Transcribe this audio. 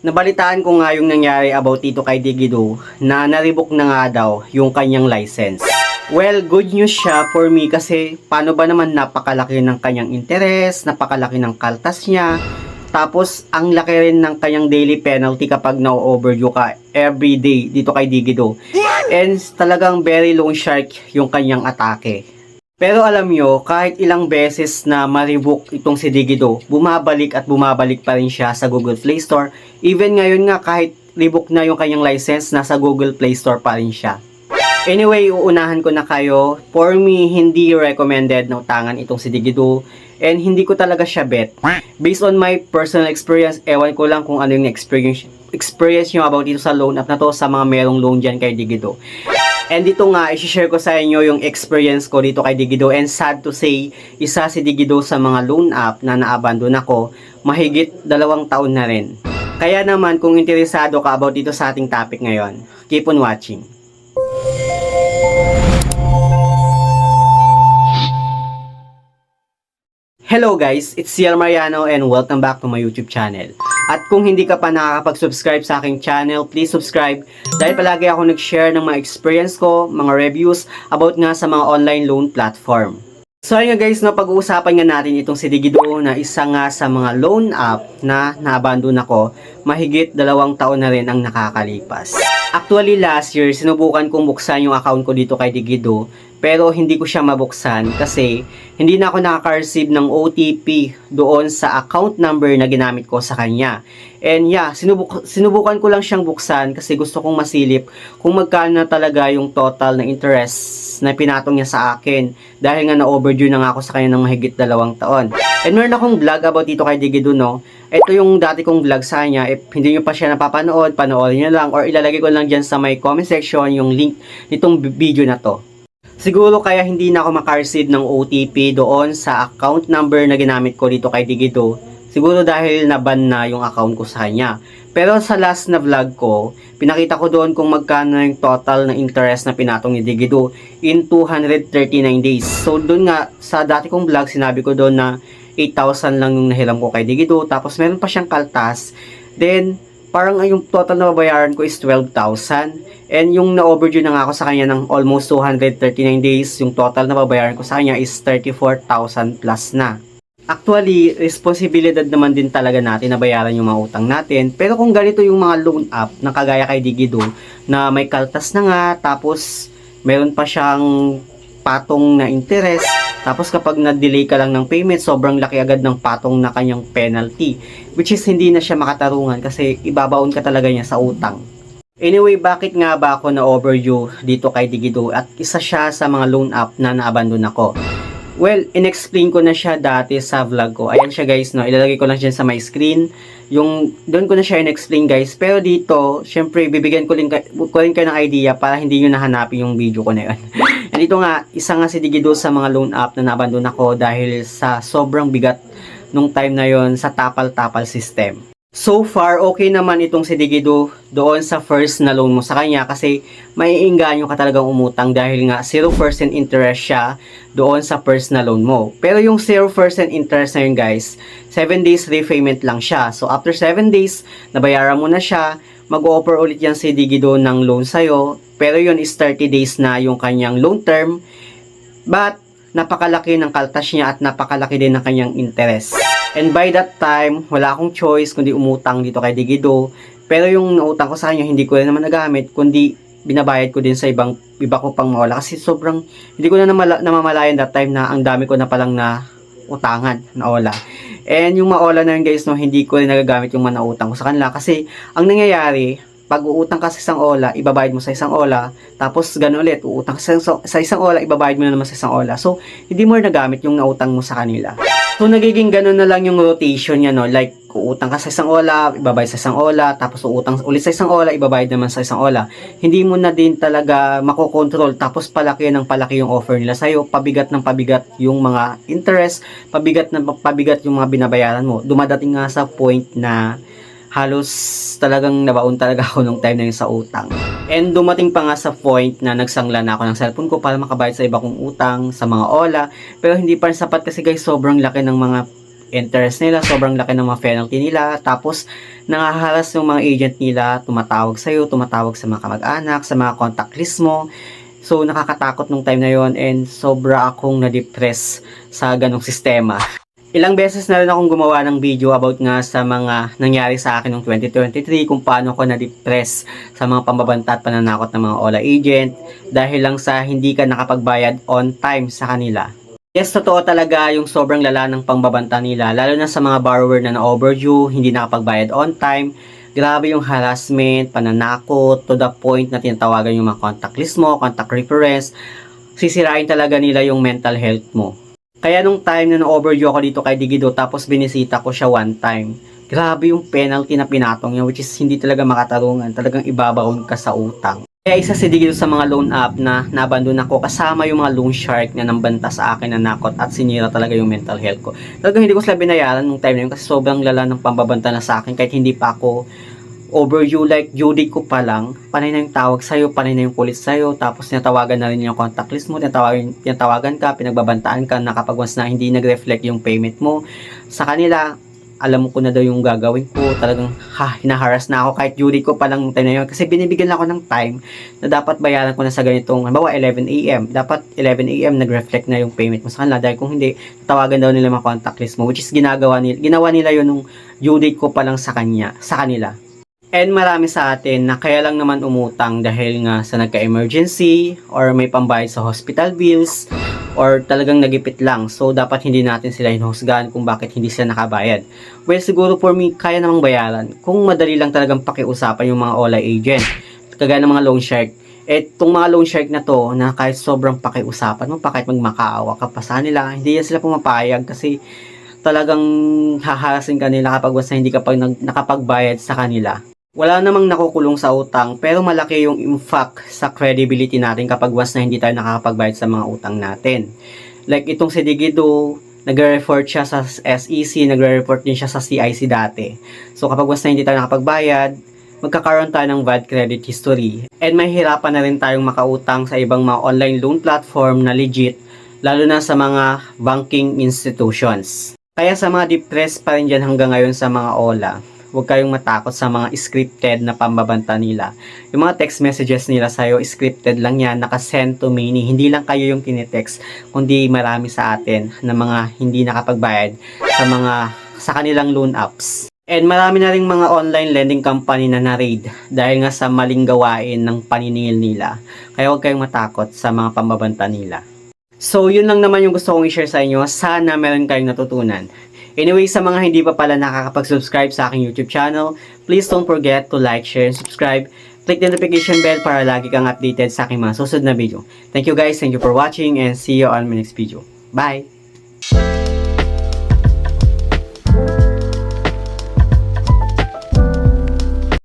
Nabalitaan ko nga yung nangyari about dito kay Digido na na-revoke na nga daw yung kanyang license. Well, good news siya for me kasi paano ba naman napakalaki ng kanyang interest, napakalaki ng kaltas niya. Tapos, ang laki rin ng kanyang daily penalty kapag na-overdue ka every day dito kay Digido. And talagang very loan shark yung kanyang atake. Pero alam nyo, kahit ilang beses na ma-revoke itong si Digido, bumabalik at bumabalik pa rin siya sa Google Play Store. Even ngayon nga, kahit revoke na yung kanyang license, nasa Google Play Store pa rin siya. Anyway, uunahan ko na kayo. For me, hindi recommended na utangan itong si Digido. And hindi ko talaga siya bet. Based on my personal experience, ewan ko lang kung ano yung experience nyo about dito sa loan app na to sa mga merong loan dyan kay Digido. And dito nga, i-share ko sa inyo yung experience ko dito kay Digido. And sad to say, isa si Digido sa mga loan app na na-abandon ako, mahigit 2 taon na rin. Kaya naman, kung interesado ka about dito sa ating topic ngayon, keep on watching. Hello guys, it's Ciel Mariano and welcome back to my YouTube channel. At kung hindi ka pa nakakapag-subscribe sa aking channel, please subscribe dahil palagi ako nag-share ng mga experience ko, mga reviews about nga sa mga online loan platform. So ayun nga guys, no, pag-uusapan nga natin itong si Digido na isa nga sa mga loan app na na-abandon ako, mahigit 2 taon na rin ang nakakalipas. Actually last year, sinubukan kong buksan yung account ko dito kay Digido, pero hindi ko siya mabuksan kasi hindi na ako nakaka-receive ng OTP doon sa account number na ginamit ko sa kanya. And yeah, sinubukan ko lang siyang buksan kasi gusto kong masilip kung magkano na talaga yung total na interest na pinatong niya sa akin dahil nga na-overdue na nga ako sa kanya ng mahigit 2 taon. And meron akong vlog about dito kay Digido, no? Ito yung dati kong vlog sa kanya. If hindi nyo pa siya napapanood, panoorin nyo lang or ilalagay ko lang dyan sa may comment section yung link nitong video na to. Siguro kaya hindi na ako makareceive ng OTP doon sa account number na ginamit ko dito kay Digido. Siguro dahil naban na yung account ko sa kanya. Pero sa last na vlog ko, pinakita ko doon kung magkano yung total na interest na pinatong ni Digido in 239 days. So doon nga, sa dati kong vlog, sinabi ko doon na 8,000 lang yung nahiram ko kay Digido. Tapos meron pa siyang kaltas. Then, parang yung total na babayaran ko is 12,000. And yung na-overdue na nga ako sa kanya ng almost 239 days, yung total na babayaran ko sa kanya is 34,000 plus na. Actually, responsibilidad naman din talaga natin na bayaran yung mga utang natin. Pero kung ganito yung mga loan app na kagaya kay Digido, na may kaltas na nga, tapos meron pa siyang patong na interest, tapos kapag na-delay ka lang ng payment, sobrang laki agad ng patong na kanyang penalty. Which is hindi na siya makatarungan kasi ibabaon ka talaga niya sa utang. Anyway, bakit nga ba ako na-overdue dito kay Digido at isa siya sa mga loan app na na-abandon ako? Well, in-explain ko na siya dati sa vlog ko. Ayan siya guys, no? Ilalagay ko lang dyan sa my screen. Doon ko na siya in-explain guys. Pero dito, syempre, bibigyan ko rin kayo ng idea para hindi nyo nahanapin yung video ko na yun. And dito nga, isa nga si Digido sa mga loan app na na-abandon ako dahil sa sobrang bigat nung time na yon sa tapal-tapal system. So far, okay naman itong si Digido doon sa first na loan mo sa kanya kasi maiinganyo ka talagang umutang dahil nga 0% interest siya doon sa first na loan mo. Pero yung 0% interest na yun guys, 7 days repayment lang siya. So after 7 days, nabayaran mo na siya, mag-offer ulit yan si Digido ng loan sa'yo. Pero yun is 30 days na yung kanyang loan term. But napakalaki ng kaltas niya at napakalaki din ng kanyang interest. And by that time, wala akong choice kundi umutang dito kay Digido. Pero yung nautang ko sa kanya, hindi ko rin naman nagamit, kundi binabayad ko din sa iba ko pang mawala. Kasi sobrang, hindi ko na namamalayan that time na ang dami ko na palang na utangan, na ola. And yung maola na yun guys, no, hindi ko rin nagagamit yung manautang ko sa kanila. Kasi ang nangyayari, pag uutang ka sa isang ola, ibabayad mo sa isang ola, tapos gano'n ulit, uutang ka sa isang ola, ibabayad mo na naman sa isang ola. So, hindi mo nagamit yung nautang mo sa kanila. So, nagiging gano'n na lang yung rotation niya, no? Like, uutang ka sa isang ola, ibabayad sa isang ola, tapos uutang ulit sa isang ola, ibabayad naman sa isang ola. Hindi mo na din talaga makokontrol, tapos palaki ng palaki yung offer nila sa'yo, pabigat ng pabigat yung mga interest, pabigat ng pabigat yung mga binabayaran mo. Dumadating nga sa point na halos talagang nabaon talaga ako nung time na yun sa utang. And dumating pa nga sa point na nagsangla na ako ng cellphone ko para makabayad sa iba kong utang, sa mga ola. Pero hindi pa rin sapat kasi guys, sobrang laki ng mga interest nila, sobrang laki ng mga penalty nila, tapos nangaharas yung mga agent nila, tumatawag sa'yo, tumatawag sa mga kamag-anak, sa mga contact list mo. So, nakakatakot nung time na yon, and sobra akong na-depress sa ganong sistema. Ilang beses na rin akong gumawa ng video about nga sa mga nangyari sa akin noong 2023, kung paano ko na-depress sa mga pambabanta at pananakot ng mga OLA agent dahil lang sa hindi ka nakapagbayad on time sa kanila. Yes, totoo talaga yung sobrang lala ng pangbabanta nila, lalo na sa mga borrower na na-overdue, hindi nakapagbayad on time. Grabe yung harassment, pananakot, to the point na tinatawagan yung mga contact list mo, contact reference. Sisirain talaga nila yung mental health mo. Kaya nung time na na-overdue ako dito kay Digido, tapos binisita ko siya one time, grabe yung penalty na pinatong niya, which is hindi talaga makatarungan, talagang ibabaon ka sa utang. Kaya isa si Digido sa mga loan app na nabandon ako, kasama yung mga loan shark na nambanta sa akin, na nakot at sinira talaga yung mental health ko. Talagang hindi ko sila binayaran nung time na yun kasi sobrang lala ng pambabanta na sa akin, kahit hindi pa ako overdue, like due date ko pa lang, panay na yung tawag sa'yo, panay na yung kulit sa'yo, tapos tinatawagan na rin yung contact list mo, tinatawagan ka, pinagbabantaan ka na kapag once na hindi nag-reflect yung payment mo sa kanila, alam mo ko na daw yung gagawin ko, talagang hinaharas na ako kahit due date ko pa lang time na yun, kasi binibigyan lang ako ng time na dapat bayaran ko na sa ganitong, halimbawa 11 AM, dapat 11 AM nag-reflect na yung payment mo sa kanila, dahil kung hindi, tawagan daw nila mga contact list mo, which is ginawa nila yun nung due date ko pa lang sa kanila. And marami sa atin na kaya lang naman umutang dahil nga sa nagka-emergency or may pambayad sa hospital bills or talagang nagipit lang. So, dapat hindi natin sila hinusgahan kung bakit hindi sila nakabayad. Well, siguro for me, kaya namang bayaran kung madali lang talagang pakiusapan yung mga OLA agent. Kagaya ng mga loan shark. Itong mga loan shark na to, na kahit sobrang pakiusapan mo, kahit magmakaawa ka pa sa nila, hindi yan sila pumapayag kasi talagang haharasin ka nila kapag basta hindi ka nakapagbayad sa kanila. Wala namang nakukulong sa utang, pero malaki yung impact sa credibility natin kapag once na hindi tayo nakakapagbayad sa mga utang natin. Like itong si Digido, nagre-report siya sa SEC, nagre-report din siya sa CIC dati. So kapag once na hindi tayo nakapagbayad, magkakaroon tayo ng bad credit history. And may hirapan na rin tayong makautang sa ibang mga online loan platform na legit, lalo na sa mga banking institutions. Kaya sa mga depressed pa rin dyan hanggang ngayon sa mga OLA, huwag kayong matakot sa mga scripted na pambabanta nila. Yung mga text messages nila sa'yo, scripted lang yan, naka-send to many. Hindi lang kayo yung tinitext, kundi marami sa atin na mga hindi nakapagbayad sa kanilang loan apps. And marami na ring mga online lending company na na-raid dahil nga sa maling gawain ng paniningil nila. Kaya huwag kayong matakot sa mga pambabanta nila. So, yun lang naman yung gusto kong i-share sa inyo. Sana meron kayong natutunan. Anyway, sa mga hindi pa pala nakakapag-subscribe sa aking YouTube channel, please don't forget to like, share, and subscribe. Click the notification bell para lagi kang updated sa aking mga susunod na video. Thank you guys, thank you for watching, and see you on my next video. Bye!